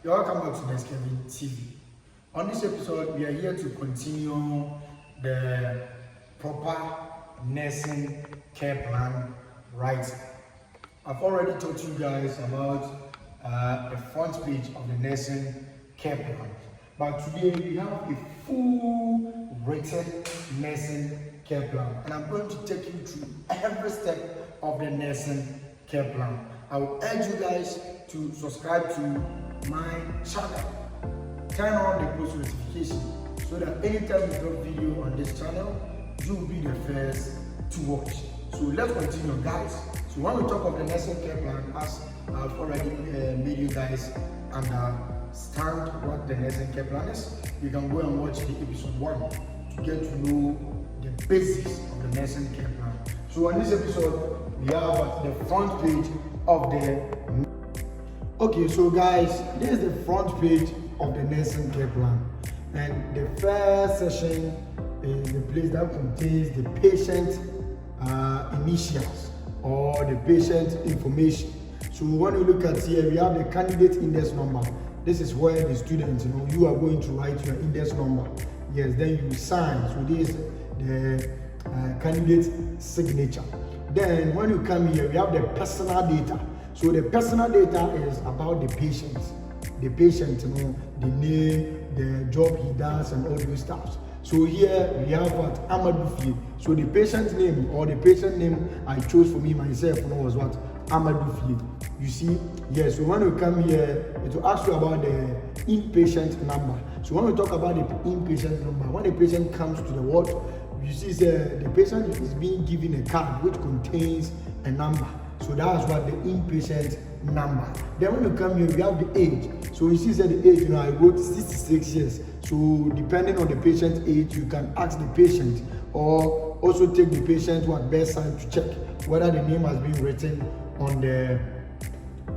You're welcome back to Kevin TV. On this episode, we are here to continue the proper nursing care plan writing. I've already told you guys about the front page of the nursing care plan, but today we have a full written nursing care plan, and I'm going to take you through every step of the nursing care plan. I will urge you guys to subscribe to my channel, turn on the post notification so that anytime we drop video on this channel, you will be the first to watch. So let's continue, guys. So when we talk of the nursing care plan, as I've already made you guys understand what the nursing care plan is, you can go and watch the episode 1 to get to know the basics of the nursing care plan. So on this episode, we have the front page of the Okay, so guys, this is the front page of the nursing care plan, and the first section is the place that contains the patient initials or the patient information. So when you look at here, we have the candidate index number. This is where the student, you are going to write your index number. Yes, then you sign. So this is the candidate signature. Then when you come here, we have the personal data. So the personal data is about the patient. The patient, the name, the job he does, and all those stuff. So here we have what? Amadou Fie. So the patient name or the patient name I chose for me myself was what? Amadou Fie. You see? Yes, so when we come here, it will ask you about the inpatient number. So when we talk about the inpatient number, when the patient comes to the ward, you see the patient is being given a card which contains a number. So that's what the inpatient number. Then when you come here, we have the age. So you see the age, I wrote 66 years. So depending on the patient's age, you can ask the patient or also take the patient bedside to check whether the name has been written on the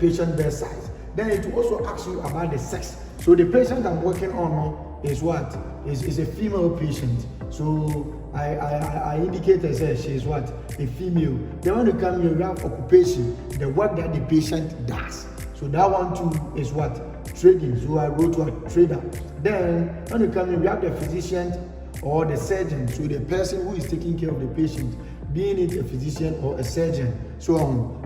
patient bedside. Then it will also ask you about the sex. So the patient I'm working on is what? Is a female patient. So I indicated she is what? A female. Then when you come here, we have occupation, the work that the patient does. So that one too is what? Trading. So I wrote what? Trader. Then when you come here, we have the physician or the surgeon. So the person who is taking care of the patient, being it a physician or a surgeon. So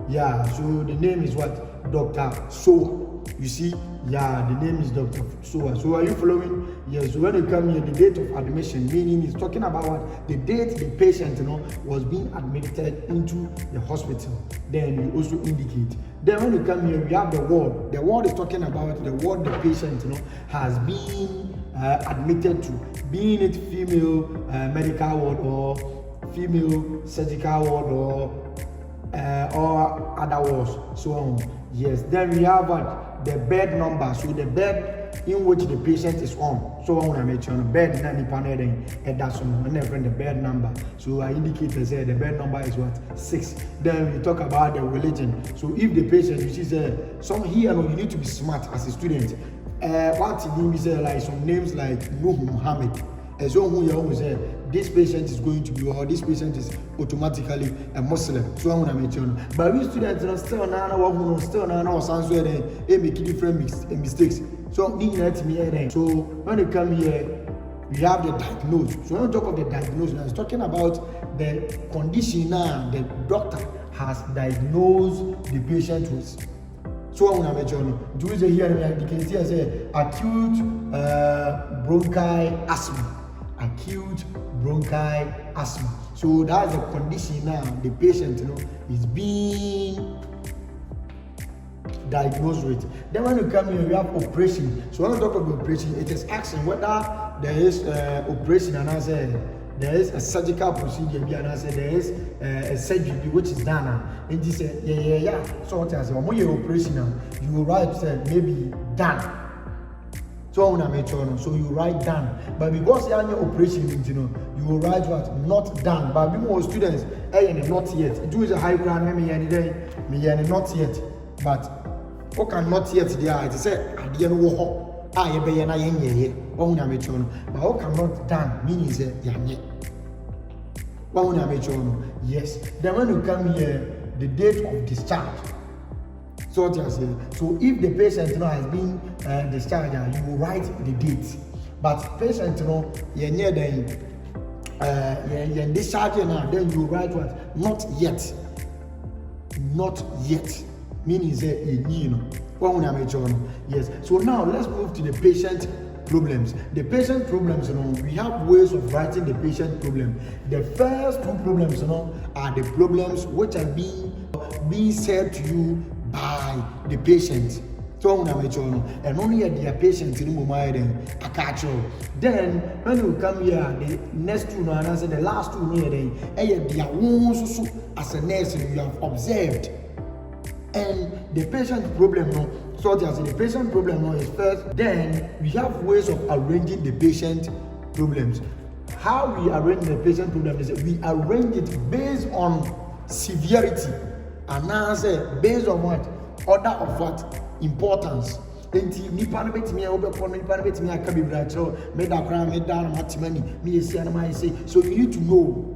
so the name is what? Dr. Soa. You see, the name is Dr. Soa. So are you following? Yes. So when you come here, the date of admission, meaning it's talking about what? The date the patient, was being admitted into the hospital. Then you also indicate. Then when you come here, we have the ward. The ward is talking about the ward the patient, has been admitted to, being it female medical ward or female surgical ward or other wards. So on. Yes. Then we have what? The bed number. So the bed in which the patient is on. So I want to make sure the bed and that's the bed number. So I indicated the bed number is what? 6. Then we talk about the religion. So if the patient, you see, some here, you need to be smart as a student. What it means is like some names like Nuh Muhammad. As so who you always say this patient is going to be, or this patient is automatically a Muslim. So I want to mention. But we students still now sounds where they make different mistakes. So so when they come here, we have the diagnosis. So when we talk of the diagnosis, it's talking about the condition now the doctor has diagnosed the patient with. So I want to mention. Do you here you can see as acute bronchial asthma. Acute bronchial asthma. So that's a condition now the patient is being diagnosed with. Then when you come here, we have operation. So when we talk about operation, it is asking whether there is operation, and I say there is a surgical procedure, and I say there is a surgery which is done. And this so what I say, when you operation now, you will write maybe done. So I want to make sure, so you write done. But because you are your operation, you will write what? Not done. But more students, not yet. Do is a high ground, me not yet. But what can not yet there? It say I didn't walk. I be na yen want to make sure. But what cannot done meaning say yanye. What want to make sure? Yes. Then when you come here, the date of discharge. So what you say? So if the patient has been discharged, you will write the date. But patient you're discharged now, then you write what? Not yet. Not yet. Meaning say yes. So now let's move to the patient problems. The patient problems, we have ways of writing the patient problem. The first two problems, are the problems which are being said to you by the patient. So and only at their patient in the catch. Then when you come here, the next two and answer the last two near their wounds as a nurse you have observed. And the patient problem, so the patient problem is first. Then we have ways of arranging the patient problems. How we arrange the patient problem is we arrange it based on severity, and now say based on what order of what importance. Enti nipa no betimi obekọ no nipa no betimi aka bibra chero me da kra me da na matemani me yesi ana ma yesi. So you need to know.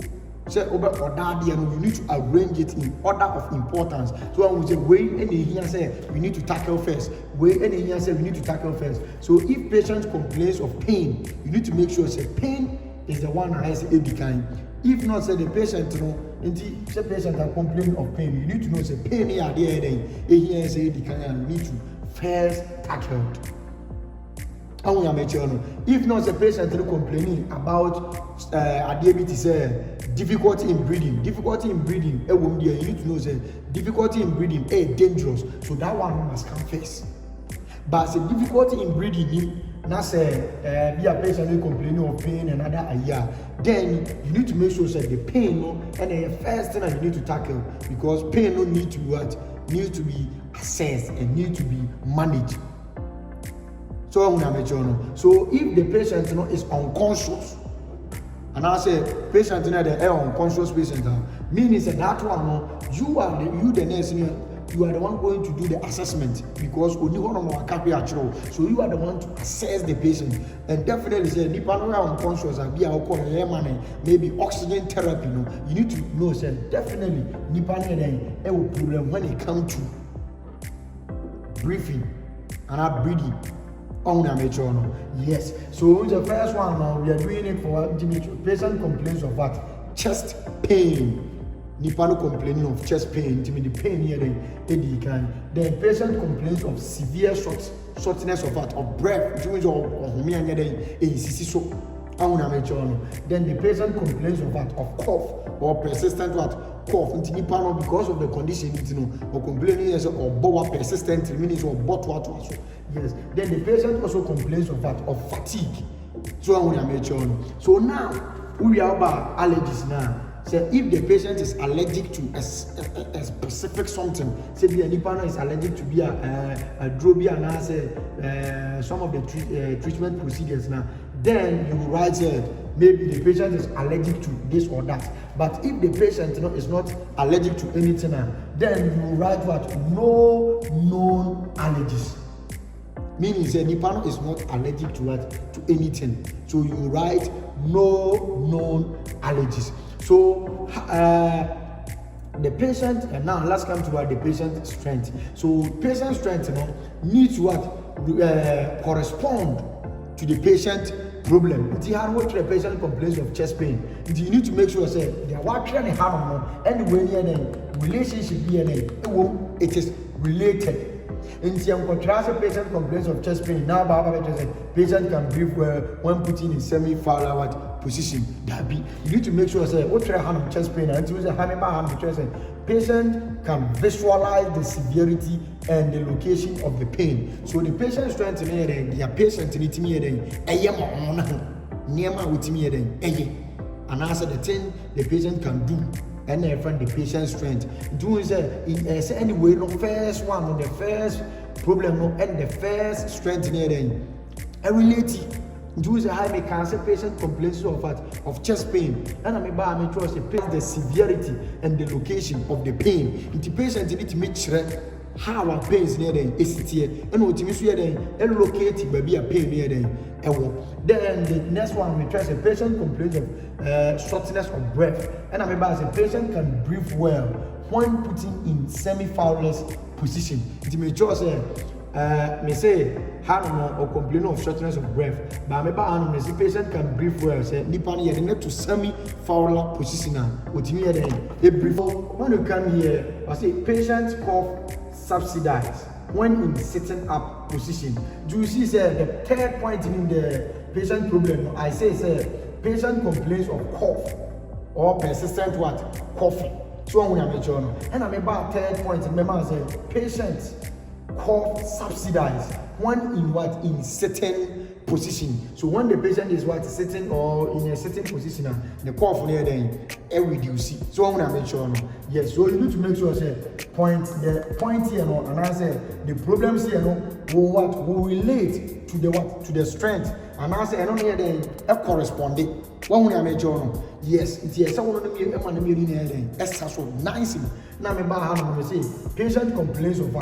Say over order there, you need to arrange it in order of importance. So when we say way any here say we need to tackle first. Way any here say we need to tackle first. So if patient complains of pain, you need to make sure say pain is the one that has a kind. If not, say the patient say patient are complaining of pain, you need to know say pain here there here say the kind, and you need to first tackle it. If not, the patient is complaining about diabetes, difficulty in breathing. Difficulty in breathing, you need to know that difficulty in breathing is dangerous. So that one must come first. But the difficulty in breathing, not say be a patient is complaining of pain and other then you need to make sure that the pain and the first thing that you need to tackle, because pain need to be what? Need to be assessed and need to be managed. So if the patient is unconscious, and I say patient the unconscious patient, meaning that one you are the nurse, you are the one going to do the assessment, because only one of our capital. So you are the one to assess the patient, and definitely say nipa no unconscious and be our maybe oxygen therapy. You need to know say definitely nipa no will problem when it comes to breathing and breathing. Yes. So the first one now we are doing it for patient complaints of what? Chest pain. Nipa complaining of chest pain, the pain here then patient complains of severe shortness of what? Of breath, then the patient complains of what? Of cough or persistent what? Cough. Because of the condition, or complaining or persistent meaning or what. Yes. Then the patient also complains of what? Of fatigue. So now we are about allergies now. So if the patient is allergic to a specific something, say the nipa is allergic to be a drobia and some of the treatment procedures now, then you write maybe the patient is allergic to this or that. But if the patient is not allergic to anything now, then you write what? No known allergies. Meaning the nipa is not allergic to what? To anything. So you write no known allergies. So the patient, and now let's come to the patient strength. So patient strength needs what? Correspond to the patient problem. If you have what the patient complains of chest pain, you need to make sure say they are working and when relationship it is related. In some contrast, a patient complains of chest pain. Now, patient can breathe well when putting in semi-fowler position. You need to make sure say what hand chest pain and use a hand chest. Patient can visualize the severity and the location of the pain. So the patient strength in their patient need me and answer the thing the patient can do. And then find the patient's strength. Doing say anyway, the first one, the first problem, and the first strength in there. Related. Doing say high cancer patient complains of what? Of chest pain. And I make sure the severity and the location of the pain. The patient need to make sure how our pain is near them is here. And what you see then locate maybe a pain near them. Then the next one we try a patient complains of shortness of breath. And I remember as a patient can breathe well when putting in semi-fowler's position. It may just may say hand or complain of shortness of breath. But maybe the patient can breathe well. Say nipa ni need to semi-fowler position. What me then? When you come here, I say patient cough subsidized when in sitting up position. Do you see the third point in the patient problem? I say patient complains of cough or persistent coughing. So I'm going to make sure. And I'm about third point. Remember, I said patients cough subsidized when in certain position. So when the patient is sitting or in a certain position, the cough near then reduce. So I'm going to make sure. Yes. So you need to make sure the point here and I say the problems here will relate to the strength. And I say I don't hear them corresponding. One way I make sure. Yes, it's someone of them then so nice. Now me say patient complains of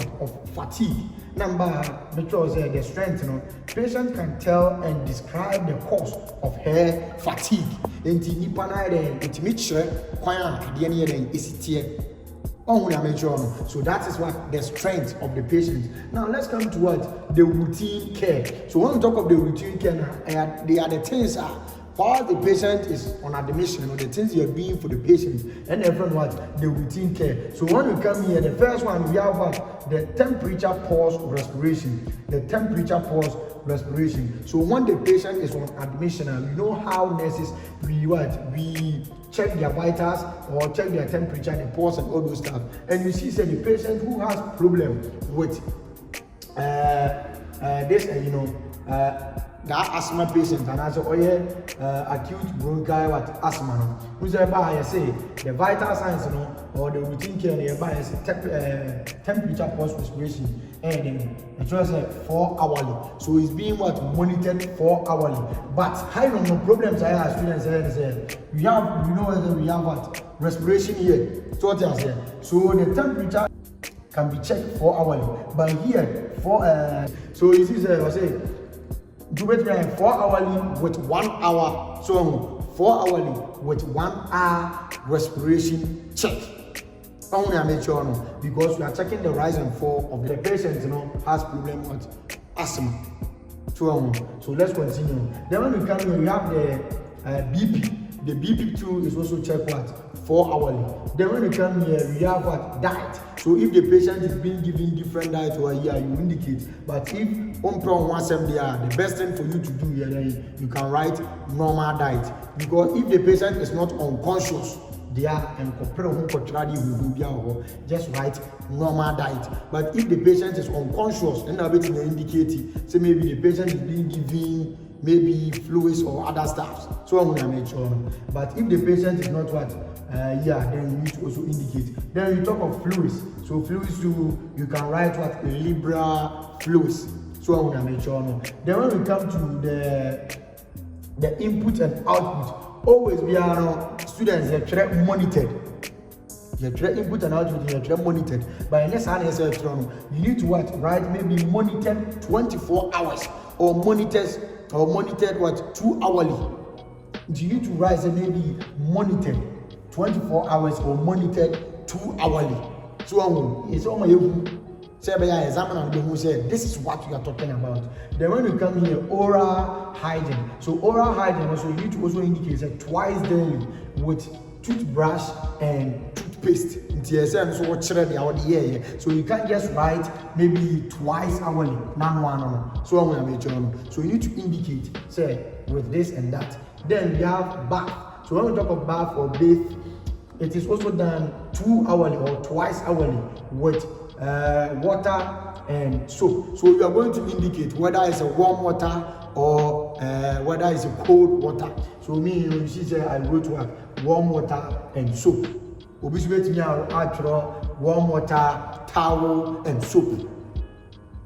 fatigue. Number because the strength, patient can tell and describe the cause of her fatigue. And nipa na then it makes sure kwanya the any then is it. So that is what the strength of the patient. Now let's come to what the routine care. So when we talk of the routine care, they are the things while the patient is on admission, the things you're doing for the patient, and everyone the routine care. So when we come here, the first one we have the temperature pause respiration. The temperature pause respiration. So when the patient is on admission, you know how nurses we check their vitals or check their temperature, the pulse and all those stuff. And you see, the patient who has problem with that asthma patient, and as acute bronchial asthma. Who's say the vital signs, or the routine care nearby is temperature pulse respiration, and it was 4 hourly. So it's being monitored 4 hourly. But high no problems I have students say we have respiration here. So what I say, so the temperature can be checked 4 hourly. But here so it is I say do it 4 hourly with 1 hour. So 4 hourly with 1 hour respiration check. Only I make sure because we are checking the rise and fall of the patient has problem with asthma. So let's continue. Then when we come here, we have the BP. The BP too is also checked 4 hourly. Then when we come here, we have diet. So if the patient is being given different diet over here, you indicate. But if the best thing for you to do here, then you can write normal diet. Because if the patient is not unconscious, they are just write normal diet. But if the patient is unconscious, then I'll be indicate, say maybe the patient is being given maybe fluids or other stuff. So I'm gonna make sure. But if the patient is not then you need to also indicate. Then you talk of fluids. So fluids you can write liberal fluids. So I'm gonna make sure. Then when we come to the input and output, always we are students are monitored. Input and output are monitored. But in this answer, you need to write maybe monitored 24 hours or monitored 2 hourly. You need to write maybe monitored 24 hours or monitored 2 hourly. So it's all my examiner who said this is what we are talking about. Then when we come here, oral hygiene. So oral hygiene also you need to also indicate twice daily with toothbrush and toothpaste. So you can't just write maybe twice hourly, So I'm gonna make sure. So you need to indicate with this and that. Then we have bath. So when we talk about bath or bathe, it is also done 2 hourly or twice hourly with water and soap. So you are going to indicate whether it's a warm water or whether it's a cold water. So you see I wrote warm water and soap. Obviously, warm water, towel, and soap.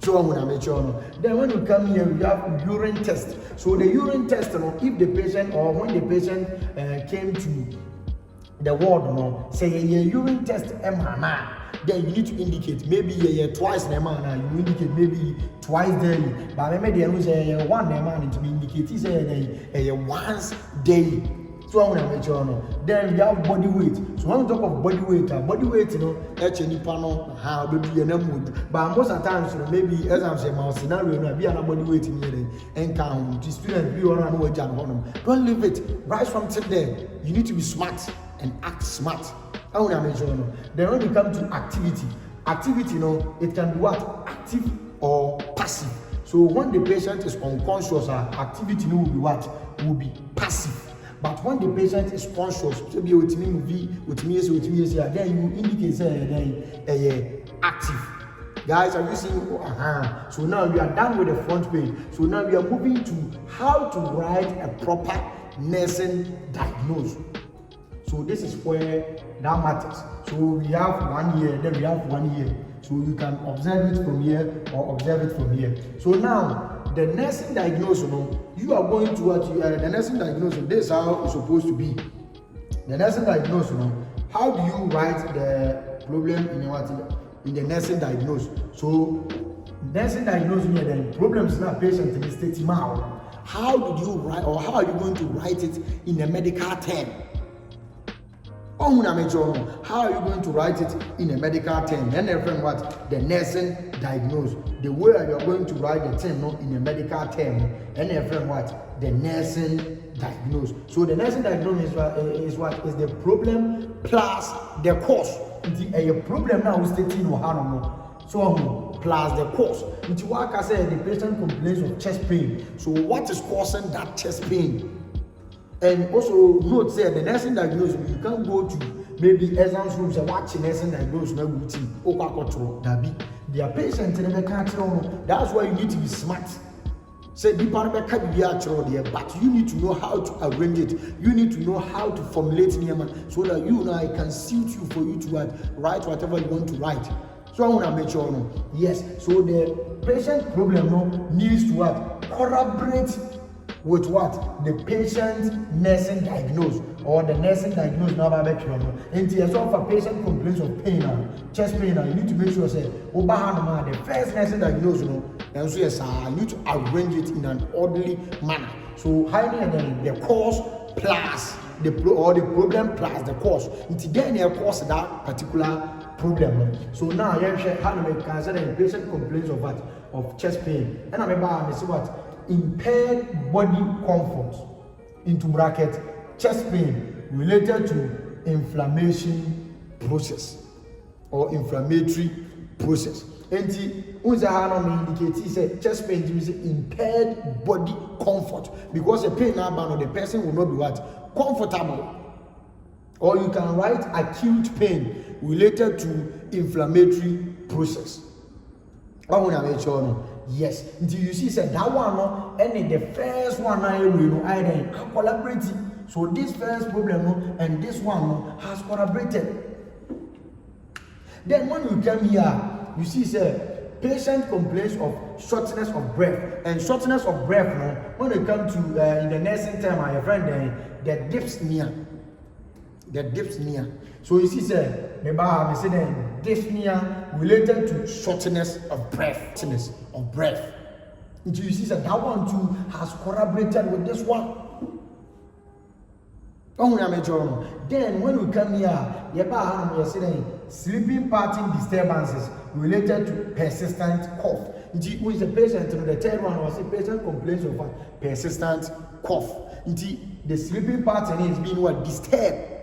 So I'm gonna make sure. Then when you come here, we have urine test. So the urine test, if the patient or when the patient came to the ward, say a urine test, then you need to indicate maybe twice a month. You indicate maybe twice daily. But maybe there is one month to be indicated. Say once daily. So I want to make sure then we have body weight. So when we talk of body weight, any panel, how do you know? But most of the times, maybe as I'm saying, my scenario, be an body weight in here and count. The student, you want to know what don't leave it. Rise from there. You need to be smart and act smart. I want to make sure. Then when we come to activity, it can be what? Active or passive. So when the patient is unconscious, activity will be what? Will be passive. But when the patient is conscious, then you indicate active. Guys, are you seeing? So now we are done with the front page. So now we are moving to how to write a proper nursing diagnosis. So this is where that matters. So we have 1 year, then we have 1 year. So you can observe it from here or observe it from here. So now the nursing diagnosis, you are going to what the nursing diagnosis. This is how it's supposed to be. The nursing diagnosis, how do you write the problem in the nursing diagnosis? So nursing diagnosis, the problems now patient in the state now. How did you write, or how are you going to write it in a medical term? How are you going to write it in a medical term? And everyone what? The nursing diagnosis. The way you are going to write the term in a medical term. And everyone what? The nursing diagnosis. So the nursing diagnosis is what? Is the problem plus the cause. The problem now is stating so plus the cause. Like I said, the patient complains of chest pain. So what is causing that chest pain? And also note say the nursing diagnosis, you can't go to maybe exam rooms and watch nursing diagnosis na routine. Their patient in the country. That's why you need to be smart. Say department can be actually there, but you need to know how to arrange it. You need to know how to formulate it so that you now can suit you for you to write whatever you want to write. So I want to make sure yes. So the patient problem needs to what? Corroborate with what? The patient nursing diagnosis or the nursing diagnosis now by and if a patient complains of pain chest pain you need to make sure say the first nursing diagnosis and so yes I need to arrange it in an orderly manner. So hiding the cause plus the problem plus the cause. It's then you cause that particular problem. So now you have how to make cancer and the patient complains of what? Of chest pain. And I remember see what? Impaired body comfort into bracket chest pain related to inflammation process or inflammatory process. And indicate say chest pain is impaired body comfort because the pain now the person will not be what? Comfortable. Or you can write acute pain related to inflammatory process. I want to make sure yes, until you see said that one and the first one I collaborate. So this first problem and this one has collaborated. Then when you come here, you see say patient complains of shortness of breath. And shortness of breath when you come to in the nursing term, my friend, the dyspnea. The dyspnea. So you see say the dyspnea related to shortness of breath. Shortness of breath. Until you see that one too has corroborated with this one. Then when we come here, you're saying sleeping pattern disturbances related to persistent cough. Who is the patient? The third one was a patient complains of what? Persistent cough. The sleeping pattern is being what? Disturbed.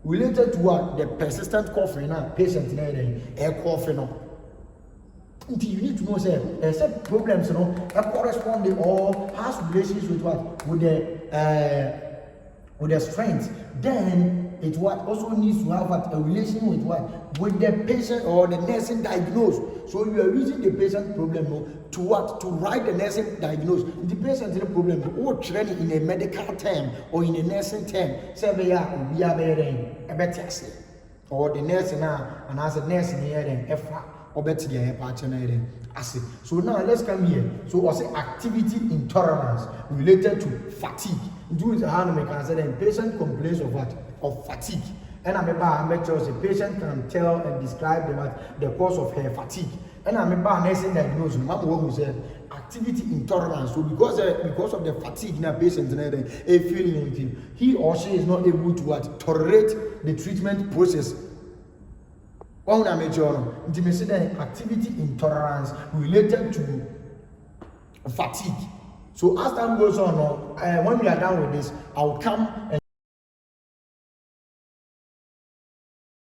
Related to what? The persistent coughing patient air coughing. You need to know say some problems corresponding or has relations with what? With the strength. Then it what also needs to have what? A relation with what? With the patient or the nursing diagnosis. So you are using the patient problem to what? To write the nursing diagnosis. The patient problem or training in a medical term or in a nursing term. Say we are or the nurse now and as a nurse in here then or better the partner acid. So now let's come here. So I say activity intolerance related to fatigue. Do it how to make answer then patient complains of what? Of fatigue. And I make sure the patient can tell and describe the cause of her fatigue. And I remember nursing diagnosis. Mama who said activity intolerance. So because of the fatigue in a patient, he or she is not able to tolerate the treatment process. One activity intolerance related to fatigue. So as time goes on, when we are done with this, I'll come and